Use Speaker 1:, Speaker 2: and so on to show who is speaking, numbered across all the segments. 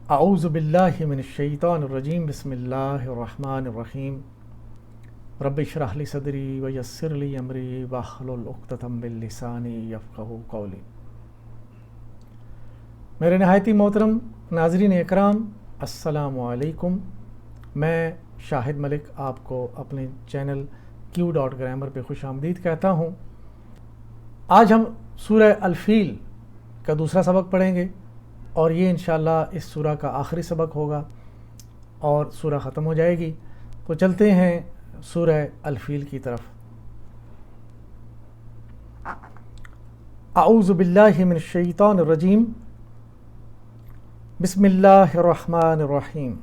Speaker 1: اعوذ باللہ من الشیطان الرجیم بسم اللہ الرحمن الرحیم رب اشرح لی صدری ویسر لی امری واحلل عقدۃ من لسانی یفقہوا قولی۔ میرے نہایتی محترم ناظرین اکرام، السلام علیکم۔ میں شاہد ملک آپ کو اپنے چینل Q.Grammar پہ خوش آمدید کہتا ہوں۔ آج ہم سورہ الفیل کا دوسرا سبق پڑھیں گے اور یہ انشاءاللہ اس سورہ کا آخری سبق ہوگا اور سورہ ختم ہو جائے گی۔ تو چلتے ہیں سورہ الفیل کی طرف۔ اعوذ باللہ من الشیطان الرجیم، بسم اللہ الرحمن الرحیم۔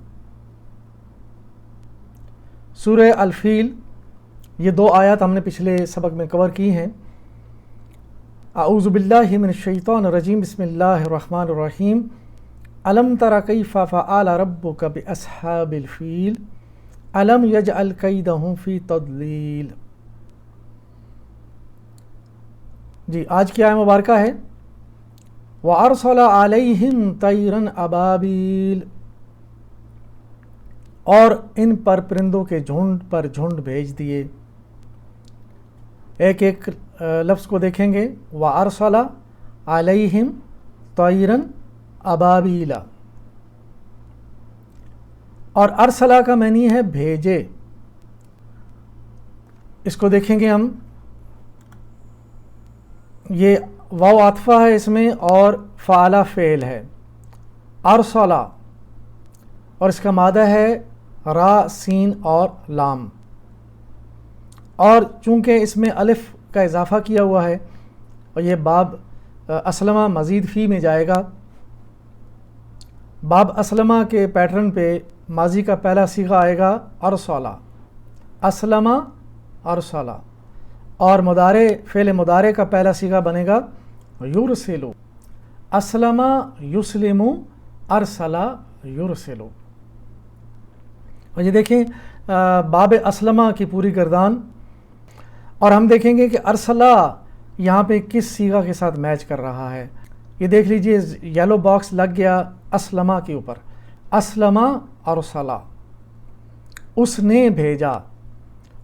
Speaker 1: سورہ الفیل یہ دو آیات ہم نے پچھلے سبق میں کور کی ہیں۔ اعوذ باللہ من الشیطان الرجیم، بسم اللہ الرحمن الرحیم۔ الم تر کیف فعل ربک باصحاب الفیل الم یجعل کیدہم فی تضلیل۔ جی آج کی آیت مبارکہ ہے وَأَرْسَلَ عَلَيْهِمْ طَيْرًا أَبَابِيلَ، اور ان پر پرندوں کے جھنڈ پر جھنڈ بھیج دیے۔ ایک ایک لفظ کو دیکھیں گے۔ وَأَرْسَلَ عَلَيْهِمْ طَيْرًا أَبَابِيلَ، اور ارسلہ کا معنی ہے بھیجے۔ اس کو دیکھیں گے ہم، یہ واو عاطفہ ہے اس میں اور فعل فعل ہے۔ ارسلہ اور اس کا مادہ ہے را سین اور لام، اور چونکہ اس میں الف کا اضافہ کیا ہوا ہے اور یہ باب اسلمہ مزید فی میں جائے گا۔ باب اسلمہ کے پیٹرن پہ ماضی کا پہلا صیغہ آئے گا ارسلہ، اسلمہ ارسلہ، اور مضارع فعل مضارع کا پہلا صیغہ بنے گا یرسلو، اسلمہ یسلم، ارسلہ یرسلو۔ اور یہ دیکھیں باب اسلمہ کی پوری گردان، اور ہم دیکھیں گے کہ ارسلہ یہاں پہ کس صیغہ کے ساتھ میچ کر رہا ہے۔ یہ دیکھ لیجئے یلو باکس لگ گیا اسلمہ کے اوپر، اسلمہ ارسلہ، اس نے بھیجا،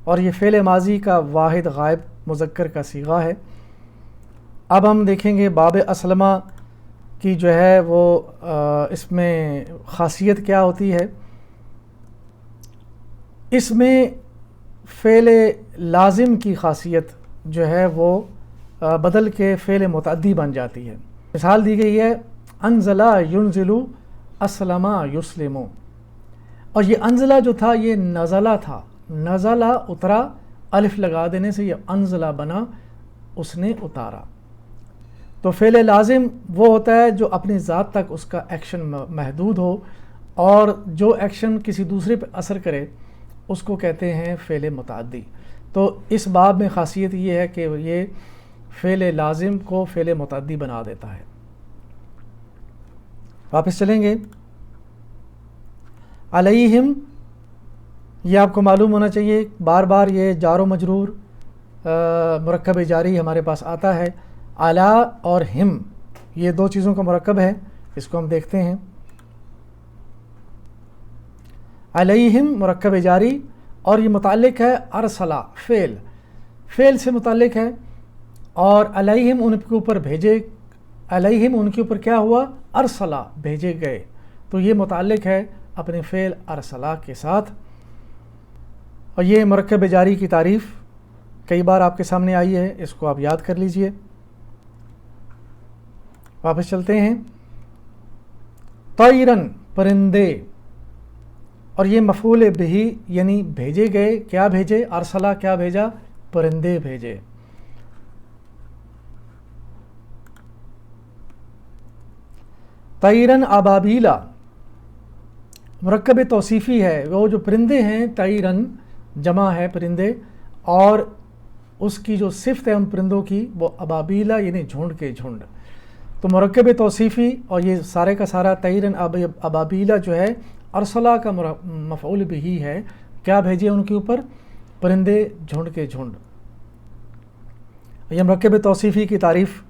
Speaker 1: اور یہ فعل ماضی کا واحد غائب مذکر کا صیغہ ہے۔ اب ہم دیکھیں گے باب اسلمہ کی جو ہے وہ اس میں خاصیت کیا ہوتی ہے۔ اس میں فعل لازم کی خاصیت جو ہے وہ بدل کے فعل متعدی بن جاتی ہے۔ مثال دی گئی ہے انزلہ ینزلو اسلمہ یسلمو، اور یہ انزلہ جو تھا یہ نزلہ تھا، نزلہ اترا، الف لگا دینے سے یہ انزلہ بنا، اس نے اتارا۔ تو فعل لازم وہ ہوتا ہے جو اپنی ذات تک اس کا ایکشن محدود ہو، اور جو ایکشن کسی دوسرے پہ اثر کرے اس کو کہتے ہیں فعل متعدی۔ تو اس باب میں خاصیت یہ ہے کہ یہ فعل لازم کو فعل متعدی بنا دیتا ہے۔ واپس چلیں گے۔ علیہم، یہ آپ کو معلوم ہونا چاہیے، بار بار یہ جار و مجرور مرکب جاری ہمارے پاس آتا ہے۔ علی اور ہم یہ دو چیزوں کا مرکب ہے، اس کو ہم دیکھتے ہیں۔ علیہم مرکب جاری، اور یہ متعلق ہے ارسلہ، فعل سے متعلق ہے، اور علیہم ان کے اوپر بھیجے، علیہم ان کے اوپر کیا ہوا؟ ارسلہ، بھیجے گئے۔ تو یہ متعلق ہے اپنے فعل ارسلہ کے ساتھ، اور یہ مرکب جاری کی تعریف کئی بار آپ کے سامنے آئی ہے، اس کو آپ یاد کر لیجئے۔ واپس چلتے ہیں۔ طیرن پرندے، اور یہ مفعول بہ یعنی بھیجے گئے، کیا بھیجے؟ ارسلہ کیا بھیجا؟ پرندے بھیجے۔ طیرن ابابیلا مرکب توصیفی ہے، وہ جو پرندے ہیں، طیرن جمع ہے پرندے، اور اس کی جو صفت ہے ان پرندوں کی وہ ابابیلا یعنی جھنڈ کے جھنڈ۔ تو مرکب توصیفی، اور یہ سارے کا سارا طیرن ابابیلا جو ہے ارسلہ کا مفعول بہ ہے، کیا بھیجے ان کے اوپر؟ پرندے جھنڈ کے جھنڈ۔ یہ مرکب توصیفی کی تعریف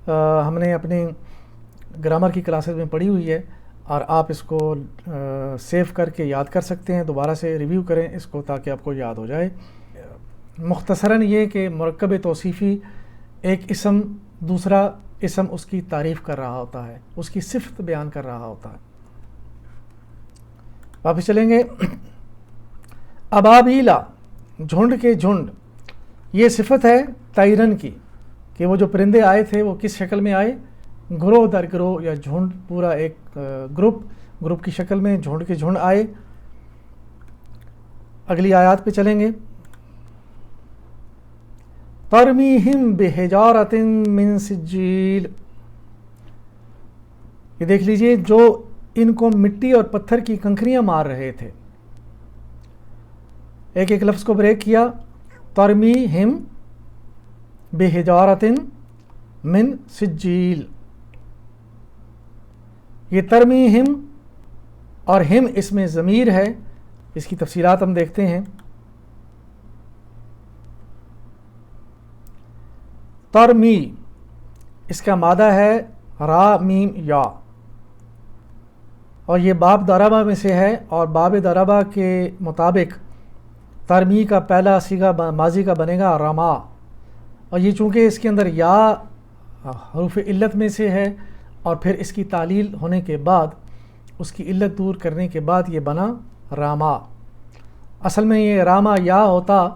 Speaker 1: ہم نے اپنی گرامر کی کلاسز میں پڑھی ہوئی ہے۔ اور آپ اس کو سیو کر کے یاد کر سکتے ہیں، دوبارہ سے ریویو کریں اس کو تاکہ آپ کو یاد ہو جائے۔ مختصراً یہ کہ مرکب توصیفی ایک اسم دوسرا اسم اس کی تعریف کر رہا ہوتا ہے، اس کی صفت بیان کر رہا ہوتا ہے۔ واپس چلیں گے۔ ابابیلا، جھنڈ کے جھنڈ، یہ صفت ہے طیرن کی کہ وہ جو پرندے آئے تھے وہ کس شکل میں آئے؟ گروہ در گروہ یا جھنڈ، پورا ایک گروپ کی شکل میں جھنڈ کے جھنڈ آئے۔ اگلی آیات پہ چلیں گے۔ ترمیہم بحجارۃ من سجیل، یہ دیکھ لیجئے جو ان کو مٹی اور پتھر کی کنکریاں مار رہے تھے، ایک ایک لفظ کو بریک کیا۔ ترمیہم بحجارۃ من سجیل، یہ ترمیہم اور ہم اس میں ضمیر ہے، اس کی تفصیلات ہم دیکھتے ہیں۔ ترمی اس کا مادہ ہے را میم یا، اور یہ باب ضربہ میں سے ہے، اور باب ضربہ کے مطابق ترمی کا پہلا صیغہ ماضی کا بنے گا رما، اور یہ چونکہ اس کے اندر یا حروف علت میں سے ہے اور پھر اس کی تعلیل ہونے کے بعد اس کی علت دور کرنے کے بعد یہ بنا راما۔ اصل میں یہ راما یا ہوتا،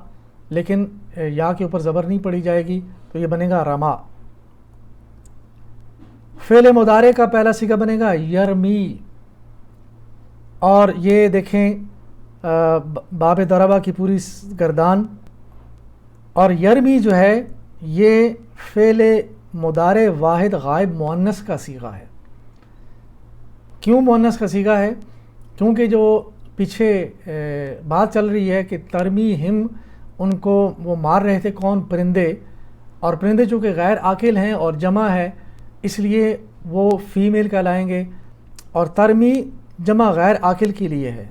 Speaker 1: لیکن یا کے اوپر زبر نہیں پڑی جائے گی تو یہ بنے گا راما۔ فعل مضارع کا پہلا صیغہ بنے گا یرمی، اور یہ دیکھیں باب ضربہ کی پوری گردان، اور یرمی جو ہے یہ فعل مضارع واحد غائب مؤنث کا صیغہ ہے۔ کیوں مؤنث کا صیغہ ہے؟ کیونکہ جو پیچھے بات چل رہی ہے کہ ترمیہم، ان کو وہ مار رہے تھے کون؟ پرندے، اور پرندے چونکہ غیر عاقل ہیں اور جمع ہے اس لیے وہ فیمیل کہلائیں گے، اور ترمی جمع غیر عاقل کے لیے ہے۔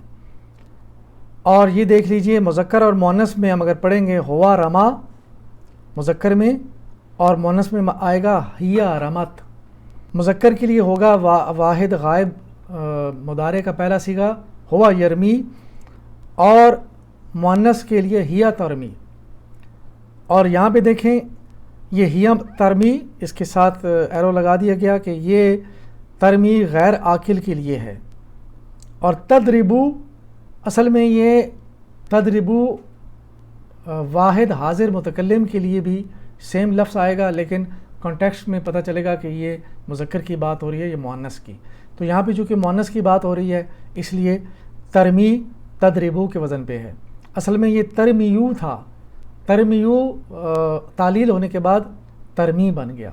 Speaker 1: اور یہ دیکھ لیجئے مذکر اور مؤنث میں ہم اگر پڑھیں گے ہوا رما مذکر میں، اور مؤنث میں آئے گا ہیا رمت۔ مذکر کے لیے ہوگا واحد غائب مضارع کا پہلا صیغہ ہوا یرمی، اور مؤنث کے لیے ہیا ترمی۔ اور یہاں پہ دیکھیں یہ ہیا ترمی، اس کے ساتھ ایرو لگا دیا گیا کہ یہ ترمی غیر عاقل کے لیے ہے۔ اور تضربو، اصل میں یہ تضربو واحد حاضر متکلم کے لیے بھی سیم لفظ آئے گا، لیکن کانٹیکسٹ میں پتہ چلے گا کہ یہ مذکر کی بات ہو رہی ہے، یہ مؤنث کی۔ تو یہاں پہ چونکہ مؤنث کی بات ہو رہی ہے اس لیے ترمی تضربو کے وزن پہ ہے۔ اصل میں یہ ترمیو تھا، ترمیو تعلیل ہونے کے بعد ترمی بن گیا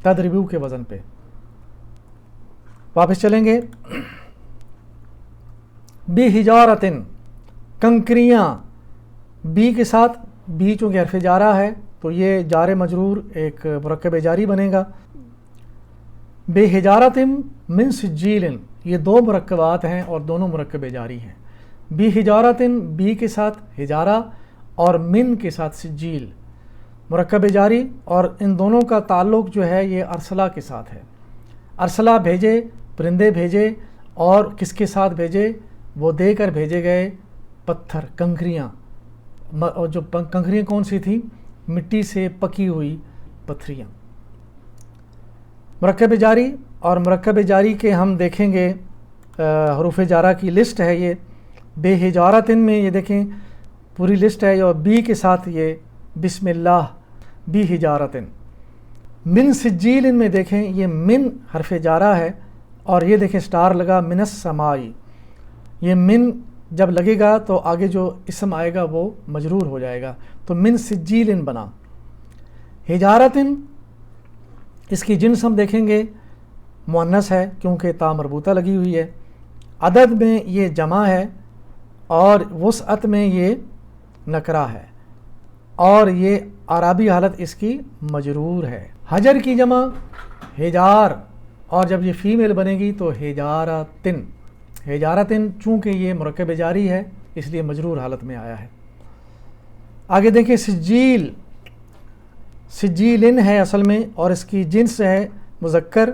Speaker 1: تضربو کے وزن پہ۔ واپس چلیں گے۔ بحجارۃ، کنکریاں، بی کے ساتھ، بی چونکہ حرف جارہ ہے تو یہ جار مجرور ایک مرکب جاری بنے گا۔ بحجارۃ من سجیل، یہ دو مرکبات ہیں اور دونوں مرکب جاری ہیں۔ بحجارۃ بی کے ساتھ حجارہ اور من کے ساتھ سجیل، مرکب جاری، اور ان دونوں کا تعلق جو ہے یہ ارسلہ کے ساتھ ہے۔ ارسلہ بھیجے، پرندے بھیجے، اور کس کے ساتھ بھیجے؟ وہ دے کر بھیجے گئے پتھر، کنکریاں، اور جو کنکریاں کون سی تھیں؟ مٹی سے پکی ہوئی پتھریاں۔ مرکب جاری، اور مرکب جاری کے ہم دیکھیں گے حروف جارہ کی لسٹ ہے یہ۔ بے حجارۃ میں یہ دیکھیں پوری لسٹ ہے، اور بی کے ساتھ یہ بسم اللہ بی حجارۃ۔ من سجیل میں دیکھیں یہ من حرف جارہ ہے، اور یہ دیکھیں سٹار لگا من السمائی، یہ من جب لگے گا تو آگے جو اسم آئے گا وہ مجرور ہو جائے گا، تو من سجیل بنا۔ حجارۃ اس کی جنس ہم دیکھیں گے مؤنث ہے کیونکہ تا مربوطہ لگی ہوئی ہے، عدد میں یہ جمع ہے، اور وسعت میں یہ نکرہ ہے، اور یہ اعرابی حالت اس کی مجرور ہے۔ حجر کی جمع حجار، اور جب یہ فیمیل بنے گی تو حجارتن۔ حجارتن چونکہ یہ مرکب جاری ہے اس لیے مجرور حالت میں آیا ہے۔ آگے دیکھیں سجیل، سجیلن ہے اصل میں، اور اس کی جنس ہے مذکر،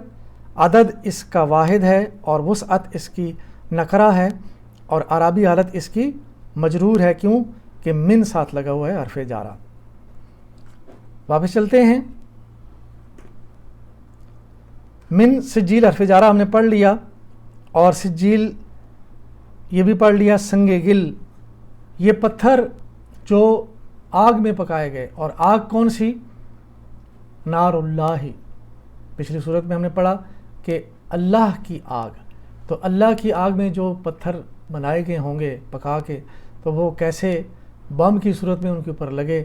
Speaker 1: عدد اس کا واحد ہے اور وسعت اس کی نکرہ ہے اور اعرابی حالت اس کی مجرور ہے، کیوں کہ من ساتھ لگا ہوا ہے حرف جارہ۔ واپس چلتے ہیں، من سجیل حرف جارہ ہم نے پڑھ لیا، اور سجیل یہ بھی پڑھ لیا۔ سنگ گل، یہ پتھر جو آگ میں پکائے گئے، اور آگ کون سی؟ نار اللہ۔ پچھلی صورت میں ہم نے پڑھا کہ اللہ کی آگ، تو اللہ کی آگ میں جو پتھر بنائے گئے ہوں گے پکا کے، تو وہ کیسے بم کی صورت میں ان کے اوپر لگے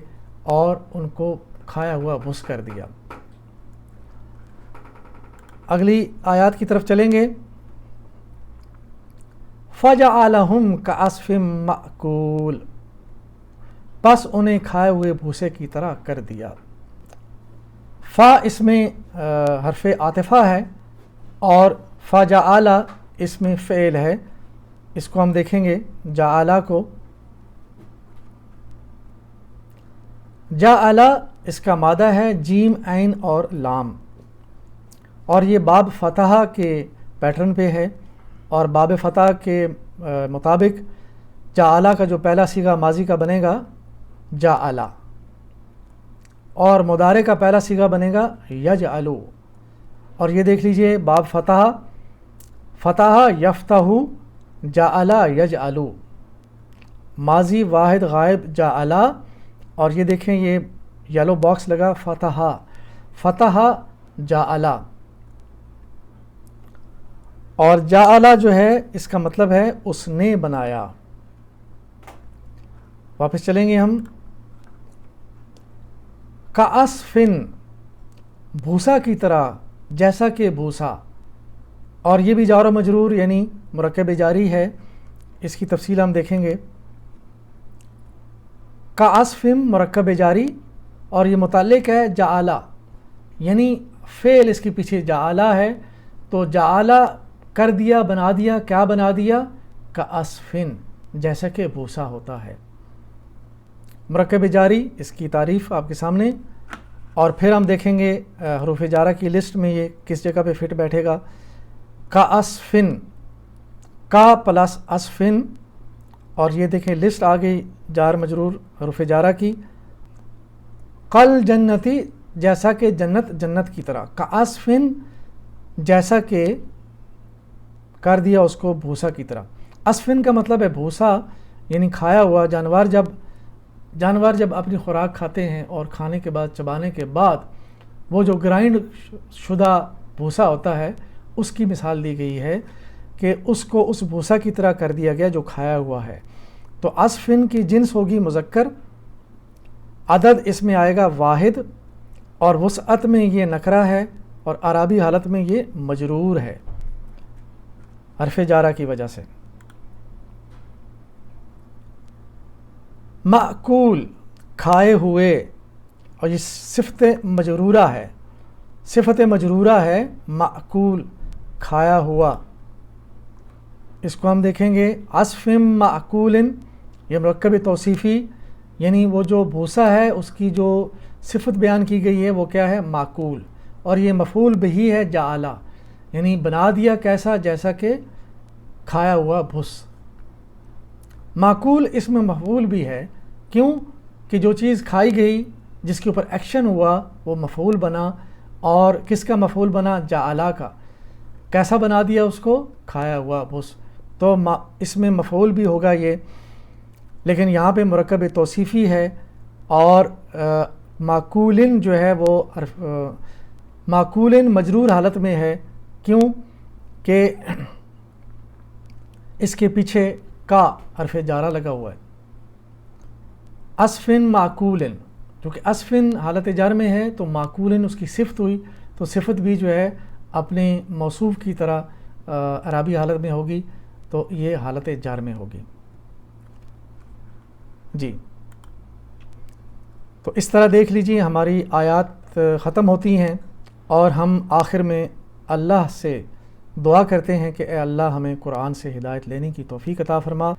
Speaker 1: اور ان کو کھایا ہوا بھس کر دیا۔ اگلی آیات کی طرف چلیں گے، فَجَعَلَهُمْ كَعَصْفٍ مَأْكُولٍ، پس انہیں کھائے ہوئے بھوسے کی طرح کر دیا۔ فا اس میں حرف عاطفہ ہے، اور فَجَعَلَ اس میں فعل ہے۔ اس کو ہم دیکھیں گے، جعلہ کو، جعلہ اس کا مادہ ہے جیم عین اور لام، اور یہ باب فتح کے پیٹرن پہ ہے، اور باب فتح کے مطابق جعلہ کا جو پہلا صیغہ ماضی کا بنے گا جعلہ، اور مضارع کا پہلا صیغہ بنے گا یجعلو۔ اور یہ دیکھ لیجئے، باب فتح، فتح یفتح، جعلہ یجعلو، ماضی واحد غائب جعلہ، اور یہ دیکھیں یہ یلو باکس لگا فتح، فتح جعلہ، اور جعلہ جو ہے اس کا مطلب ہے اس نے بنایا۔ واپس چلیں گے ہم، کعصفن، بھوسا کی طرح، جیسا کہ بھوسا، اور یہ بھی جار و مجرور یعنی مرکب جاری ہے، اس کی تفصیل ہم دیکھیں گے۔ کعصفن مرکب جاری، اور یہ متعلق ہے جعلہ، یعنی فعل اس کے پیچھے جعلہ ہے، تو جعلہ کر دیا، بنا دیا، کیا بنا دیا؟ کعصفن، جیسا کہ بھوسا ہوتا ہے۔ مرکب جاری، اس کی تعریف آپ کے سامنے، اور پھر ہم دیکھیں گے حروف جارہ کی لسٹ میں یہ کس جگہ پہ فٹ بیٹھے گا۔ کعصفن، کا پلس عصفن، اور یہ دیکھیں لسٹ آ گئی جار مجرور حروف جارہ کی۔ قل جنتی، جیسا کہ جنت، جنت کی طرح، کعصفن جیسا کہ کر دیا اس کو بھوسا کی طرح۔ عصفن کا مطلب ہے بھوسا، یعنی کھایا ہوا جانور جب اپنی خوراک کھاتے ہیں اور کھانے کے بعد، چبانے کے بعد، وہ جو گرائنڈ شدہ بھوسا ہوتا ہے، اس کی مثال دی گئی ہے کہ اس کو اس بھوسا کی طرح کر دیا گیا جو کھایا ہوا ہے۔ تو عصفن کی جنس ہوگی مذکر، عدد اس میں آئے گا واحد، اور وسعت میں یہ نکرہ ہے، اور اعرابی حالت میں یہ مجرور ہے حرف جارہ کی وجہ سے۔ مأکول، کھائے ہوئے، اور یہ صفت مجرورہ ہے، صفت مجرورہ ہے مأکول، کھایا ہوا۔ اس کو ہم دیکھیں گے، عصف مأکول، یہ مرکب توصیفی، یعنی وہ جو بھوسا ہے اس کی جو صفت بیان کی گئی ہے وہ کیا ہے؟ مأکول، اور یہ مفعول بہی ہے جعلہ، یعنی بنا دیا کیسا؟ جیسا کہ کھایا ہوا بھس۔ مأکول اس میں مفعول بھی ہے، کیوں کہ جو چیز کھائی گئی، جس کے اوپر ایکشن ہوا، وہ مفعول بنا، اور کس کا مفعول بنا؟ جعلہ کا۔ کیسا بنا دیا اس کو؟ کھایا ہوا بھس، تو اس میں مفعول بھی ہوگا یہ، لیکن یہاں پہ مرکب توصیفی ہے، اور مأکولن جو ہے وہ مأکولن مجرور حالت میں ہے، کیوں کہ اس کے پیچھے کا حرف جارہ لگا ہوا ہے۔ عصفن مأکولن، کیونکہ عصفن حالت جر میں ہے تو مأکولن اس کی صفت ہوئی، تو صفت بھی جو ہے اپنے موصوف کی طرح اعرابی حالت میں ہوگی، تو یہ حالت جر میں ہوگی۔ جی، تو اس طرح دیکھ لیجئے ہماری آیات ختم ہوتی ہیں، اور ہم آخر میں اللہ سے دعا کرتے ہیں کہ اے اللہ ہمیں قرآن سے ہدایت لینے کی توفیق عطا فرما،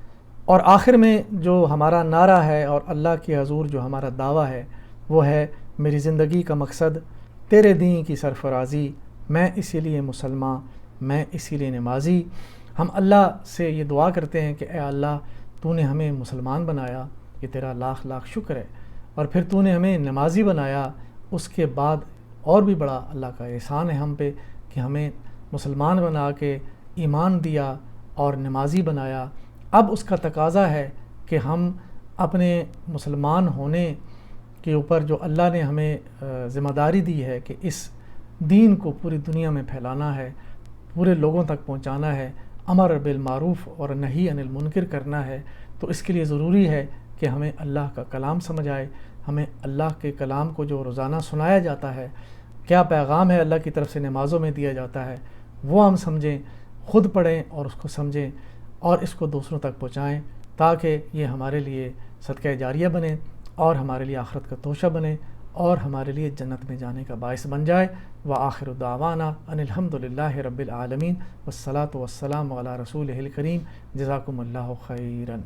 Speaker 1: اور آخر میں جو ہمارا نعرہ ہے اور اللہ کے حضور جو ہمارا دعویٰ ہے وہ ہے، میری زندگی کا مقصد تیرے دین کی سرفرازی، میں اسی لیے مسلمان، میں اسی لیے نمازی۔ ہم اللہ سے یہ دعا کرتے ہیں کہ اے اللہ تو نے ہمیں مسلمان بنایا، یہ تیرا لاکھ لاکھ شکر ہے، اور پھر تو نے ہمیں نمازی بنایا، اس کے بعد اور بھی بڑا اللہ کا احسان ہے ہم پہ کہ ہمیں مسلمان بنا کے ایمان دیا اور نمازی بنایا۔ اب اس کا تقاضا ہے کہ ہم اپنے مسلمان ہونے کے اوپر جو اللہ نے ہمیں ذمہ داری دی ہے کہ اس دین کو پوری دنیا میں پھیلانا ہے، پورے لوگوں تک پہنچانا ہے، امر بالمعروف اور نہی عن المنکر کرنا ہے، تو اس کے لیے ضروری ہے کہ ہمیں اللہ کا کلام سمجھ آئے، ہمیں اللہ کے کلام کو جو روزانہ سنایا جاتا ہے، کیا پیغام ہے اللہ کی طرف سے نمازوں میں دیا جاتا ہے، وہ ہم سمجھیں، خود پڑھیں اور اس کو سمجھیں اور اس کو دوسروں تک پہنچائیں، تاکہ یہ ہمارے لیے صدقہ جاریہ بنے اور ہمارے لیے آخرت کا توشہ بنے اور ہمارے لیے جنت میں جانے کا باعث بن جائے۔ وآخر دعوانا ان الحمد للہ رب العالمین والصلاۃ والسلام علی رسولہ الکریم۔ جزاکم اللہ خیراً۔